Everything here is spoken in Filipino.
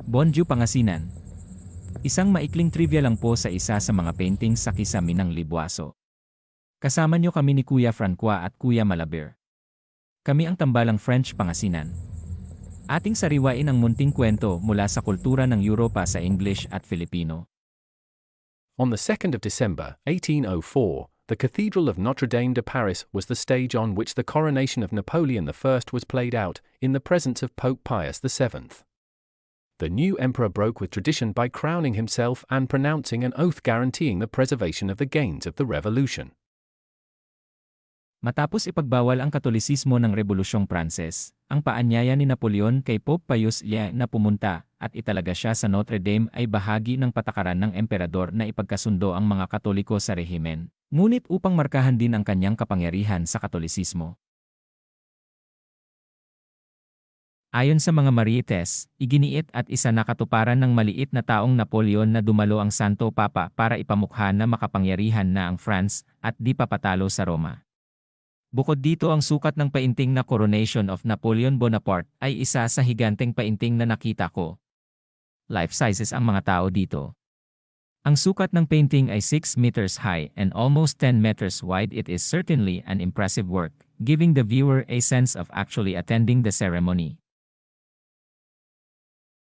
Bonjour Pangasinan. Isang maikling trivia lang po sa isa sa mga paintings sa Kisame ng Libuaso. Kasama niyo kami ni Kuya Francois at Kuya Malabir. Kami ang tambalang French Pangasinan. Ating sariwain ang munting kwento mula sa kultura ng Europa sa English at Filipino. On the 2nd of December, 1804, the Cathedral of Notre Dame de Paris was the stage on which the coronation of Napoleon I was played out, in the presence of Pope Pius VII. The new emperor broke with tradition by crowning himself and pronouncing an oath guaranteeing the preservation of the gains of the revolution. Matapos ipagbawal ang Katolisismo ng Rebolusyong Pranses, ang paanyaya ni Napoleon kay Pope Pius VI na pumunta at italaga siya sa Notre Dame ay bahagi ng patakaran ng emperador na ipagkasundo ang mga Katoliko sa rehimen, ngunit upang markahan din ang kanyang kapangyarihan sa Katolisismo. Ayon sa mga Marites, iginiit at isa na katuparan ng maliit na taong Napoleon na dumalo ang Santo Papa para ipamukha na makapangyarihan na ang France at di papatalo sa Roma. Bukod dito ang sukat ng painting na Coronation of Napoleon Bonaparte ay isa sa higanteng painting na nakita ko. Life sizes ang mga tao dito. Ang sukat ng painting ay 6 meters high and almost 10 meters wide. It is certainly an impressive work, giving the viewer a sense of actually attending the ceremony.